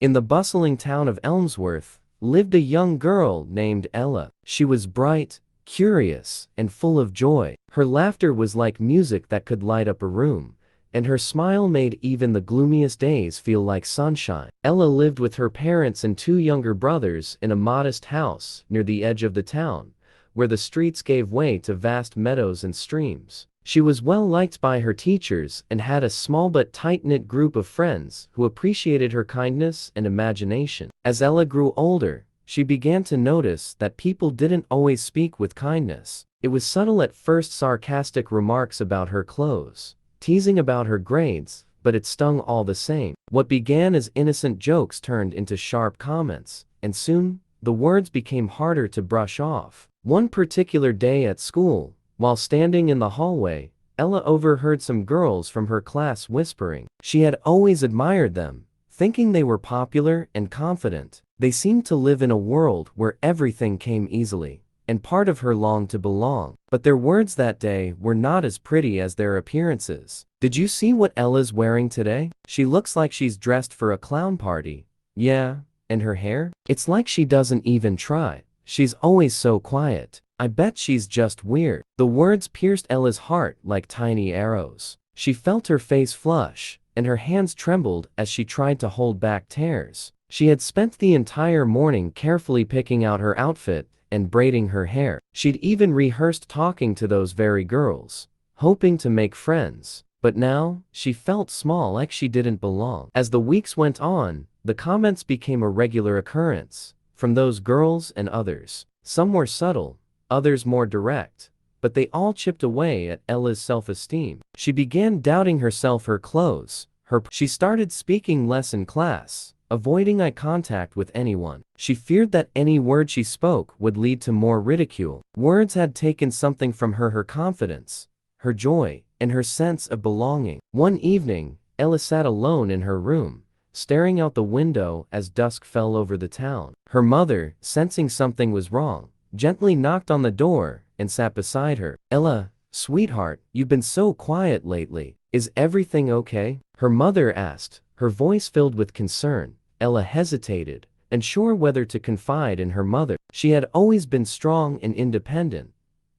In the bustling town of Elmsworth lived a young girl named Ella. She was bright, curious, and full of joy. Her laughter was like music that could light up a room, and her smile made even the gloomiest days feel like sunshine. Ella lived with her parents and two younger brothers in a modest house near the edge of the town, where the streets gave way to vast meadows and streams. She was well liked by her teachers and had a small but tight-knit group of friends who appreciated her kindness and imagination. As Ella grew older, she began to notice that people didn't always speak with kindness. It was subtle at first, sarcastic remarks about her clothes, teasing about her grades, but it stung all the same. What began as innocent jokes turned into sharp comments, and soon, the words became harder to brush off. One particular day at school, while standing in the hallway, Ella overheard some girls from her class whispering. She had always admired them, thinking they were popular and confident. They seemed to live in a world where everything came easily, and part of her longed to belong. But their words that day were not as pretty as their appearances. "Did you see what Ella's wearing today? She looks like she's dressed for a clown party." "Yeah, and her hair? It's like she doesn't even try. She's always so quiet. I bet she's just weird." The words pierced Ella's heart like tiny arrows. She felt her face flush, and her hands trembled as she tried to hold back tears. She had spent the entire morning carefully picking out her outfit and braiding her hair. She'd even rehearsed talking to those very girls, hoping to make friends. But now, she felt small, like she didn't belong. As the weeks went on, the comments became a regular occurrence, from those girls and others. Some were subtle, others more direct, but they all chipped away at Ella's self-esteem. She began doubting herself, her clothes, She started speaking less in class, avoiding eye contact with anyone. She feared that any word she spoke would lead to more ridicule. Words had taken something from her: her confidence, her joy, and her sense of belonging. One evening, Ella sat alone in her room, staring out the window as dusk fell over the town. Her mother, sensing something was wrong, gently knocked on the door and sat beside her. "Ella, sweetheart, you've been so quiet lately. Is everything okay?" her mother asked, her voice filled with concern. Ella hesitated, unsure whether to confide in her mother. She had always been strong and independent,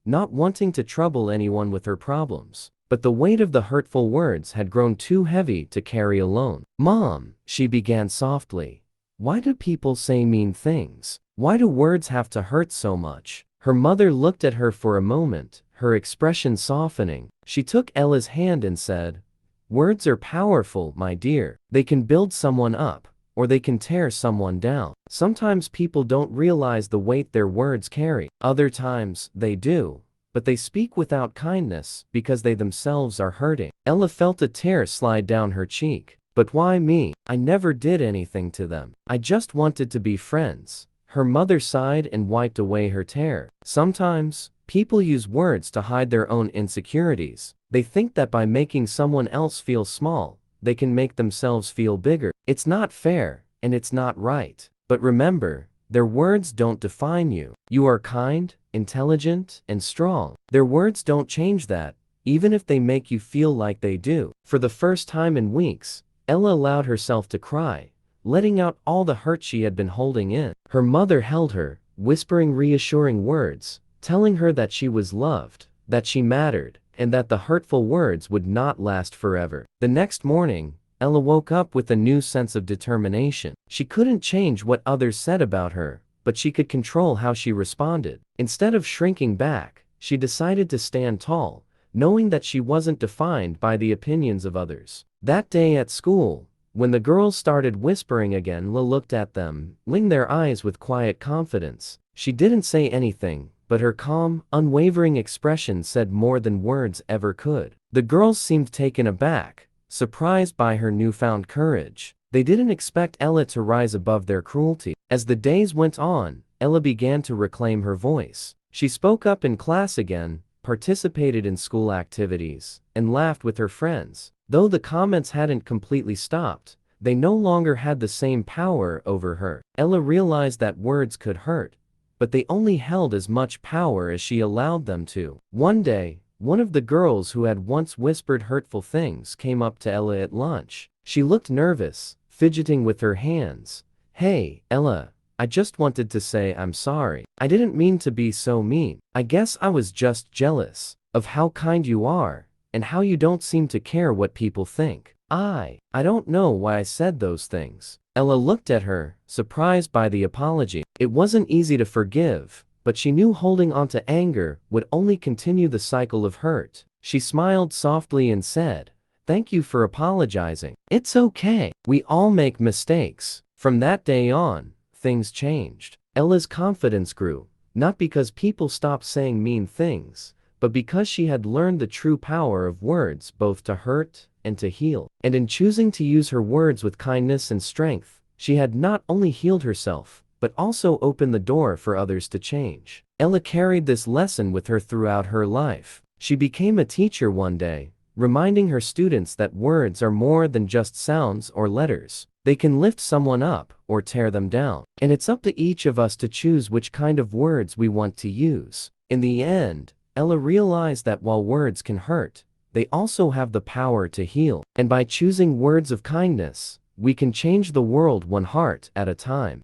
not wanting to trouble anyone with her problems. But the weight of the hurtful words had grown too heavy to carry alone. "Mom," she began softly, "why do people say mean things? Why do words have to hurt so much?" Her mother looked at her for a moment, her expression softening. She took Ella's hand and said, "Words are powerful, my dear. They can build someone up, or they can tear someone down. Sometimes people don't realize the weight their words carry. Other times, they do, but they speak without kindness because they themselves are hurting." Ella felt a tear slide down her cheek. "But why me? I never did anything to them. I just wanted to be friends." Her mother sighed and wiped away her tear. "Sometimes, people use words to hide their own insecurities. They think that by making someone else feel small, they can make themselves feel bigger. It's not fair, and it's not right. But remember, their words don't define you. You are kind, intelligent, and strong. Their words don't change that, even if they make you feel like they do." For the first time in weeks, Ella allowed herself to cry, letting out all the hurt she had been holding in. Her mother held her, whispering reassuring words, telling her that she was loved, that she mattered, and that the hurtful words would not last forever. The next morning, Ella woke up with a new sense of determination. She couldn't change what others said about her, but she could control how she responded. Instead of shrinking back, she decided to stand tall, knowing that she wasn't defined by the opinions of others. That day at school, when the girls started whispering again, Ella looked at them, blinking their eyes with quiet confidence. She didn't say anything, but her calm, unwavering expression said more than words ever could. The girls seemed taken aback, surprised by her newfound courage. They didn't expect Ella to rise above their cruelty. As the days went on, Ella began to reclaim her voice. She spoke up in class again, participated in school activities, and laughed with her friends. Though the comments hadn't completely stopped, they no longer had the same power over her. Ella realized that words could hurt, but they only held as much power as she allowed them to. One day, one of the girls who had once whispered hurtful things came up to Ella at lunch. She looked nervous, fidgeting with her hands. "Hey, Ella, I just wanted to say I'm sorry. I didn't mean to be so mean. I guess I was just jealous of how kind you are, and how you don't seem to care what people think. I don't know why I said those things." Ella looked at her, surprised by the apology. It wasn't easy to forgive, but she knew holding on to anger would only continue the cycle of hurt. She smiled softly and said, "Thank you for apologizing. It's okay. We all make mistakes." From that day on, things changed. Ella's confidence grew, not because people stopped saying mean things, but because she had learned the true power of words both to hurt and to heal. And in choosing to use her words with kindness and strength, she had not only healed herself, but also opened the door for others to change. Ella carried this lesson with her throughout her life. She became a teacher one day, reminding her students that words are more than just sounds or letters. They can lift someone up or tear them down. And it's up to each of us to choose which kind of words we want to use. In the end, Ella realized that while words can hurt, they also have the power to heal. And by choosing words of kindness, we can change the world one heart at a time.